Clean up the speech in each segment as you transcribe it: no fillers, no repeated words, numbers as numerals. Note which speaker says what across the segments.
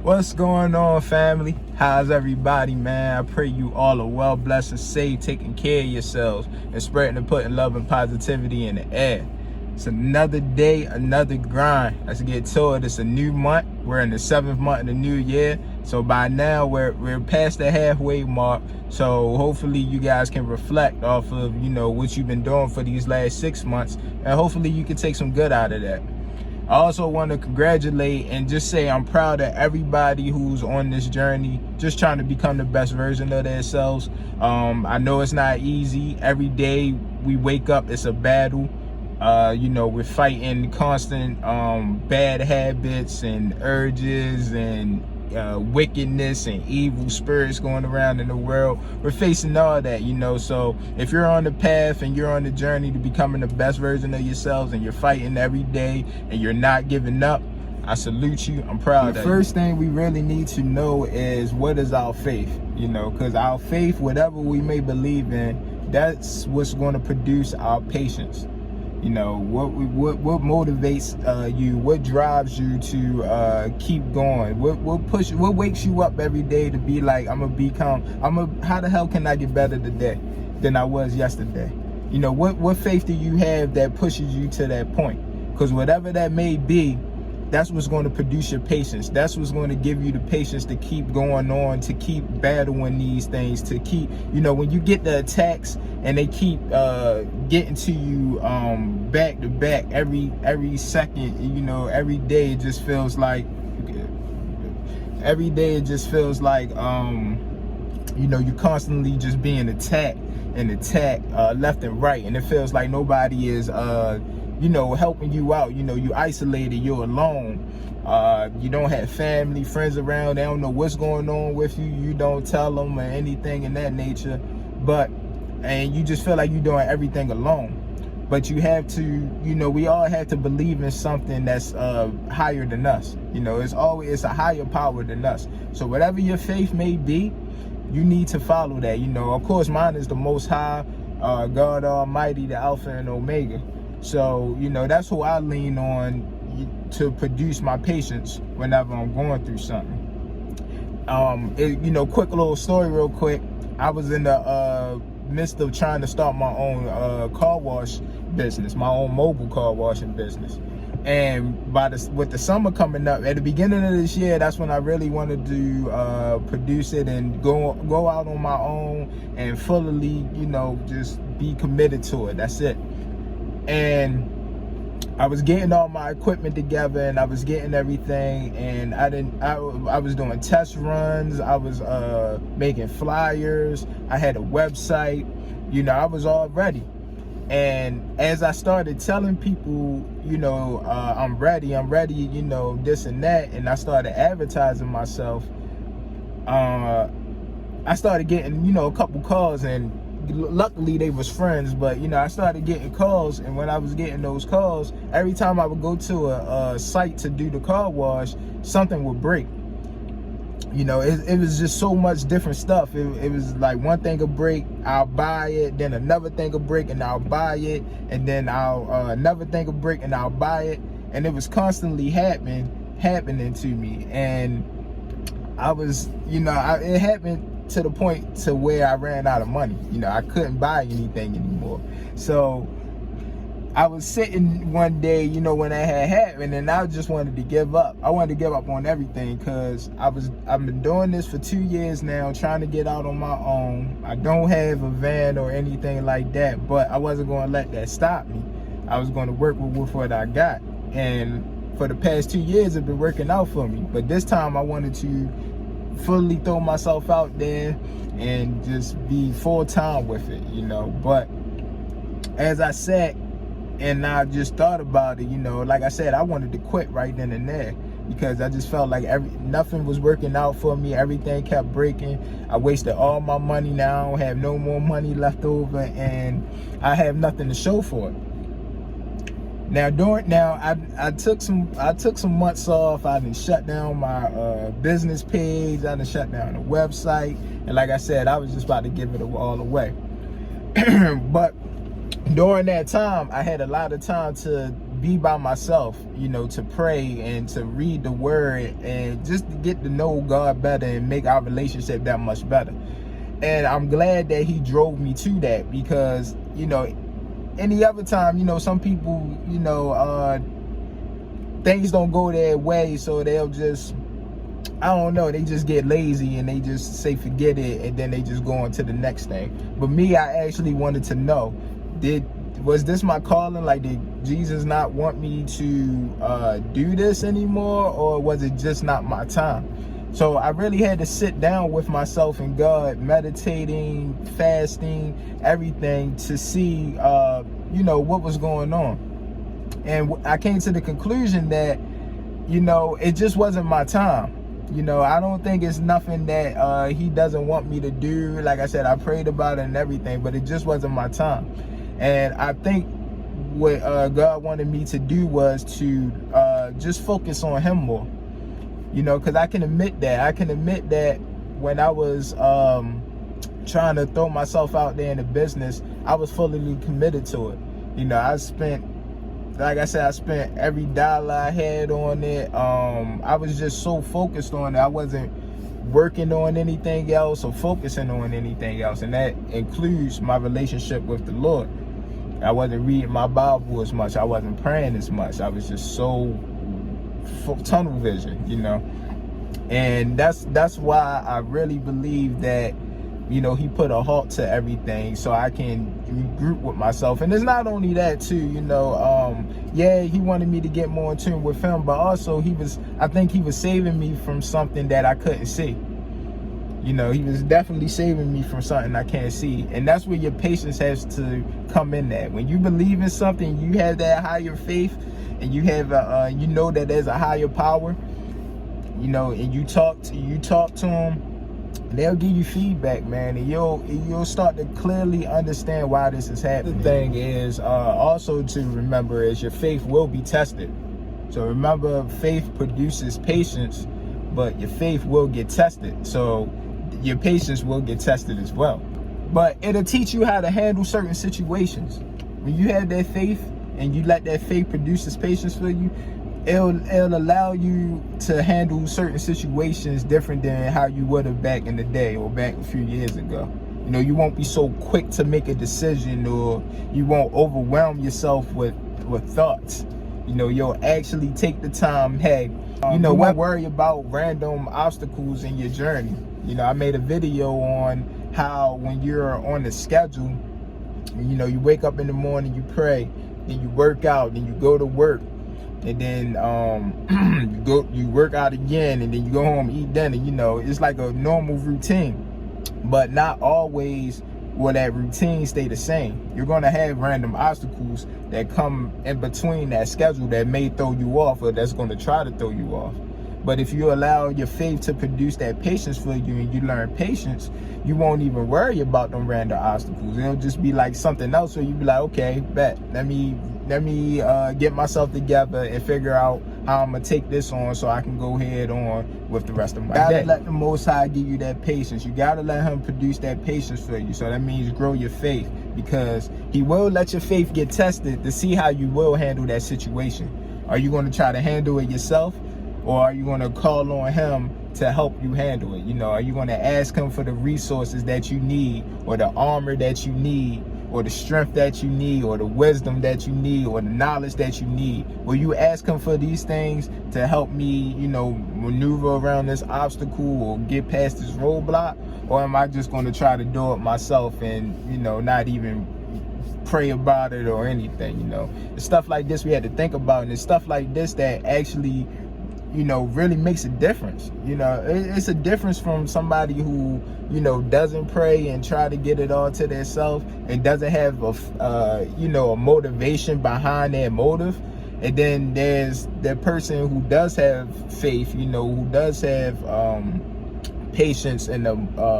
Speaker 1: What's going on, family? How's everybody, man? I pray you all are well, blessed, and safe, taking care of yourselves, and spreading and putting love and positivity in the air. It's another day, another grind. Let's get to it. It's a new month. We're in the 7th month of the new year. So by now, we're past the halfway mark. So hopefully you guys can reflect off of, what you've been doing for these last 6 months. And hopefully you can take some good out of that. I also want to congratulate and just say I'm proud of everybody who's on this journey, just trying to become the best version of themselves. I know it's not easy. Every day we wake up, it's a battle. We're fighting constant bad habits and urges and wickedness and evil spirits going around in the world. We're facing all that, so if you're on the path and you're on the journey to becoming the best version of yourselves and you're fighting every day and you're not giving up, I salute you. I'm proud of you. The first thing we really need to know is, what is our faith? Because our faith, whatever we may believe in, that's what's going to produce our patience. What motivates you? What drives you to keep going? What wakes you up every day to be like, how the hell can I get better today than I was yesterday? What faith do you have that pushes you to that point? Because whatever that may be, that's what's going to produce your patience. That's what's going to give you the patience to keep going on, to keep battling these things, to keep, when you get the attacks and they keep getting to you back to back every second, every day it just feels like, you're constantly just being attacked left and right, and it feels like nobody is helping you out. You isolated, you're alone. You don't have family, friends around. They don't know what's going on with you. You don't tell them or anything in that nature. And you just feel like you're doing everything alone. But you have to, we all have to believe in something that's higher than us. It's a higher power than us. So whatever your faith may be, you need to follow that. Of course, mine is the Most High, God Almighty, the Alpha and Omega. So, that's who I lean on to produce my patience whenever I'm going through something. Quick little story real quick. I was in the midst of trying to start my own car wash business, my own mobile car washing business. And with the summer coming up, at the beginning of this year, that's when I really wanted to produce it and go out on my own and fully, just be committed to it. That's it. And I was getting all my equipment together and I was getting everything, and I was doing test runs. I was making flyers. I had a website. I was all ready. And as I started telling people, I'm ready, this and that, and I started advertising myself, I started getting, a couple calls, and luckily they was friends, but I started getting calls, and when I was getting those calls, every time I would go to a site to do the car wash, something would break. It was just so much different stuff. It was like one thing would break, I'll buy it, then another thing would break and I'll buy it, and then another thing would break and I'll buy it, and it was constantly happening to me. And I was, it happened to the point to where I ran out of money. I couldn't buy anything anymore. So I was sitting one day, when that had happened, and I just wanted to give up. I wanted to give up on everything, because I've been doing this for 2 years now, trying to get out on my own. I don't have a van or anything like that, but I wasn't going to let that stop me. I was going to work with what I got. And for the past 2 years, it's been working out for me. But this time I wanted to fully throw myself out there and just be full-time with it, But as I sat and I just thought about it, like I said, I wanted to quit right then and there, because I just felt like nothing was working out for me. Everything kept breaking. I wasted all my money. Now I don't have no more money left over, and I have nothing to show for it. Now I took some months off. I done shut down my business page. I done shut down the website, and like I said, I was just about to give it all away. But during that time, I had a lot of time to be by myself, you know, to pray and to read the word and just to get to know God better and make our relationship that much better. And I'm glad that he drove me to that, because, you know, any other time, you know, some people, you know, things don't go their way, so they'll just, I don't know, they just get lazy and they just say forget it, and then they just go on to the next thing. But me, I actually wanted to know, was this my calling? Like, did Jesus not want me to do this anymore, or was it just not my time? So I really had to sit down with myself and God, meditating, fasting, everything, to see, you know, what was going on. And I came to the conclusion that, you know, it just wasn't my time. You know, I don't think it's nothing that he doesn't want me to do. Like I said, I prayed about it and everything, but it just wasn't my time. And I think what God wanted me to do was to just focus on him more. You know, because I can admit that when I was trying to throw myself out there in the business, I was fully committed to it. You know, like I said, I spent every dollar I had on it. I was just so focused on it. I wasn't working on anything else or focusing on anything else. And that includes my relationship with the Lord. I wasn't reading my Bible as much. I wasn't praying as much. I was just so tunnel vision, you know. And that's why I really believe that, you know, he put a halt to everything so I can regroup with myself. And it's not only that too, you know, yeah, he wanted me to get more in tune with him, but also I think he was saving me from something that I couldn't see. You know, he was definitely saving me from something I can't see. And that's where your patience has to come in at. When you believe in something, you have that higher faith, and you have you know that there's a higher power, you know, and you talk to them, they'll give you feedback, man, and you'll start to clearly understand why this is happening. The thing is also to remember is your faith will be tested. So remember, faith produces patience, but your faith will get tested. So your patience will get tested as well. But it'll teach you how to handle certain situations. When you have that faith and you let that faith produce this patience for you, it'll allow you to handle certain situations different than how you would have back in the day or back a few years ago. You know, you won't be so quick to make a decision, or you won't overwhelm yourself with thoughts. You know, you'll actually take the time, hey, you know, don't worry about random obstacles in your journey. You know, I made a video on how when you're on the schedule, you know, you wake up in the morning, you pray, then you work out, then you go to work, and then you work out again, and then you go home, eat dinner. You know, it's like a normal routine, but not always will that routine stay the same. You're going to have random obstacles that come in between that schedule that may throw you off, or that's going to try to throw you off. But if you allow your faith to produce that patience for you, and you learn patience, you won't even worry about them random obstacles. It'll just be like something else where you be like, okay, bet, let me get myself together and figure out how I'm gonna take this on so I can go head on with the rest of my day. You gotta let the Most High give you that patience. You gotta let him produce that patience for you. So that means grow your faith, because he will let your faith get tested to see how you will handle that situation. Are you going to try to handle it yourself, or are you going to call on him to help you handle it? You know, are you going to ask him for the resources that you need, or the armor that you need, or the strength that you need, or the wisdom that you need, or the knowledge that you need? Will you ask him for these things to help me, you know, maneuver around this obstacle or get past this roadblock? Or am I just going to try to do it myself and, you know, not even pray about it or anything? You know, it's stuff like this we had to think about, and it's stuff like this that actually, you know, really makes a difference. You know, it's a difference from somebody who, you know, doesn't pray and try to get it all to themselves and doesn't have a, you know, a motivation behind their motive. And then there's the person who does have faith, you know, who does have patience and a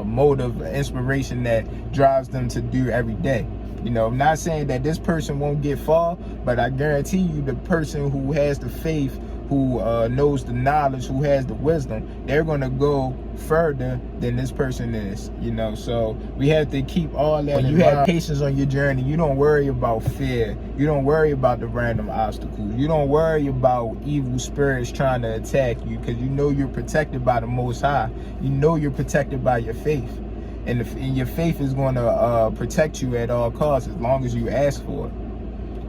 Speaker 1: motive, inspiration that drives them to do every day. You know, I'm not saying that this person won't get far, but I guarantee you the person who has the faith, who knows the knowledge, who has the wisdom, they're going to go further than this person is, you know. So we have to keep all that. When you have patience on your journey, you don't worry about fear. You don't worry about the random obstacles. You don't worry about evil spirits trying to attack you, because you know you're protected by the Most High. You know you're protected by your faith. And your faith is going to protect you at all costs, as long as you ask for it.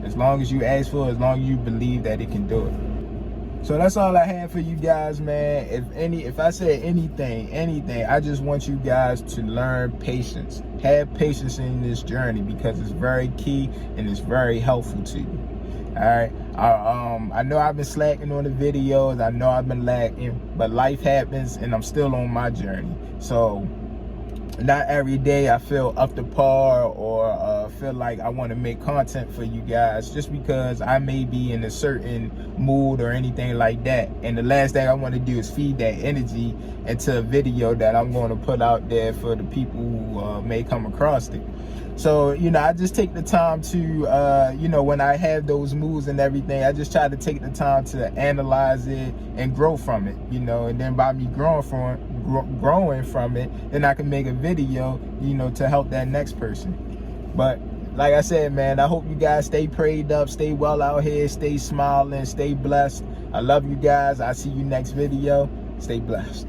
Speaker 1: As long as you ask for it, as long as you believe that it can do it. So that's all I have for you guys, man. If I said anything, I just want you guys to learn patience. Have patience in this journey, because it's very key and it's very helpful to you. All right. I know I've been slacking on the videos. I know I've been lacking, but life happens and I'm still on my journey. So not every day I feel up to par or feel like I want to make content for you guys, just because I may be in a certain mood or anything like that. And the last thing I want to do is feed that energy into a video that I'm going to put out there for the people who may come across it. So, you know, I just take the time to, you know, when I have those moods and everything, I just try to take the time to analyze it and grow from it, you know. And then by me growing from it, then I can make a video, you know, to help that next person. But like I said, man, I hope you guys stay prayed up, stay well out here, stay smiling, stay blessed. I love you guys. I'll see you next video. Stay blessed.